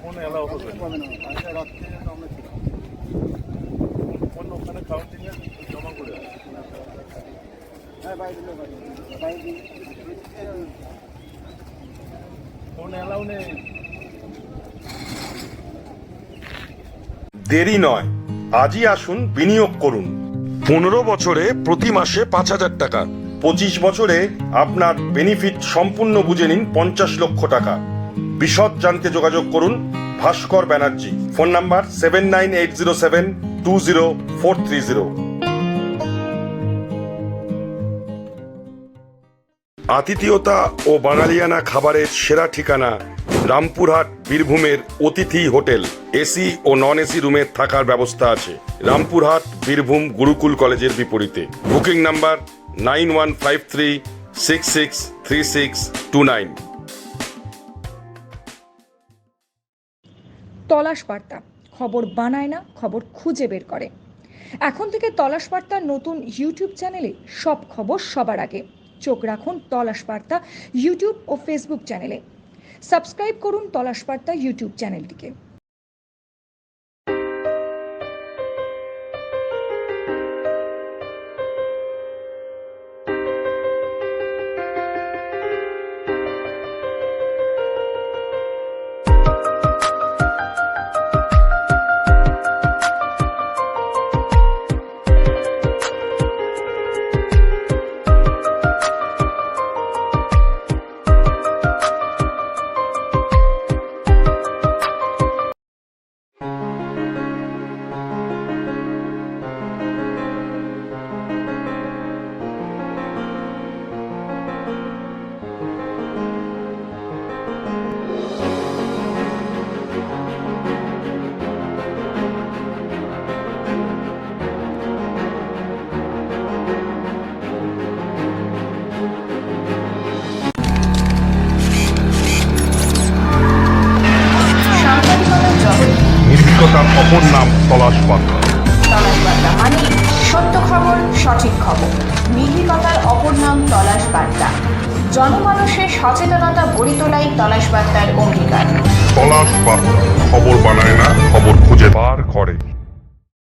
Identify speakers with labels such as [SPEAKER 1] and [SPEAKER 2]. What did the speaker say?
[SPEAKER 1] Phone allow হবে phone ওখানে কাউন্টিংয়ে জমা করে ফোন এলাও নেই।
[SPEAKER 2] দেরি নয়, আজই আসুন, বিনিয়োগ করুন। 15 বছরে প্রতি মাসে 5,000 টাকা, 25 বছরে আপনার বেনিফিট সম্পূর্ণ বুঝে নিন 50 লক্ষ টাকা। বিশদ জানতে যোগাযোগ করুন ভাস্কর ব্যানার্জি। Phone number 7980720430। আতিথেয়তা ও বাঙালিয়ানা খাবারের সেরা ঠিকানা রামপুরহাট বীরভূমের অতিথি হোটেল। এসি ও নন এসি রুমের থাকার ব্যবস্থা আছে। রামপুরহাট বীরভূম গুরুকুল কলেজের বিপরীতে। Booking number 9153663629।
[SPEAKER 3] তলাশ বার্তা, খবর বানায় না, খবর খুঁজে বের করে। এখন থেকে তলাশ বার্তার নতুন ইউটিউব চ্যানেলে সব খবর সবার আগে। চোখ রাখুন তলাশ বার্তা ইউটিউব ও ফেসবুক চ্যানেলে। সাবস্ক্রাইব করুন তলাশ বার্তা ইউটিউব চ্যানেলটিকে।
[SPEAKER 2] নির্ভীকতার অপর নাম তলাশ বার্তা।
[SPEAKER 4] তলাশ বার্তা মানে সত্য খবর, সঠিক খবর। নির্ভীকতার অপর নাম তলাশ বার্তা। জনমানুষের সচেতনতা গড়ে তোলাই তলাশ বার্তার অঙ্গীকার।
[SPEAKER 2] তলাশ বার্তা, খবর বানায় না, খবর খুঁজে বার করে।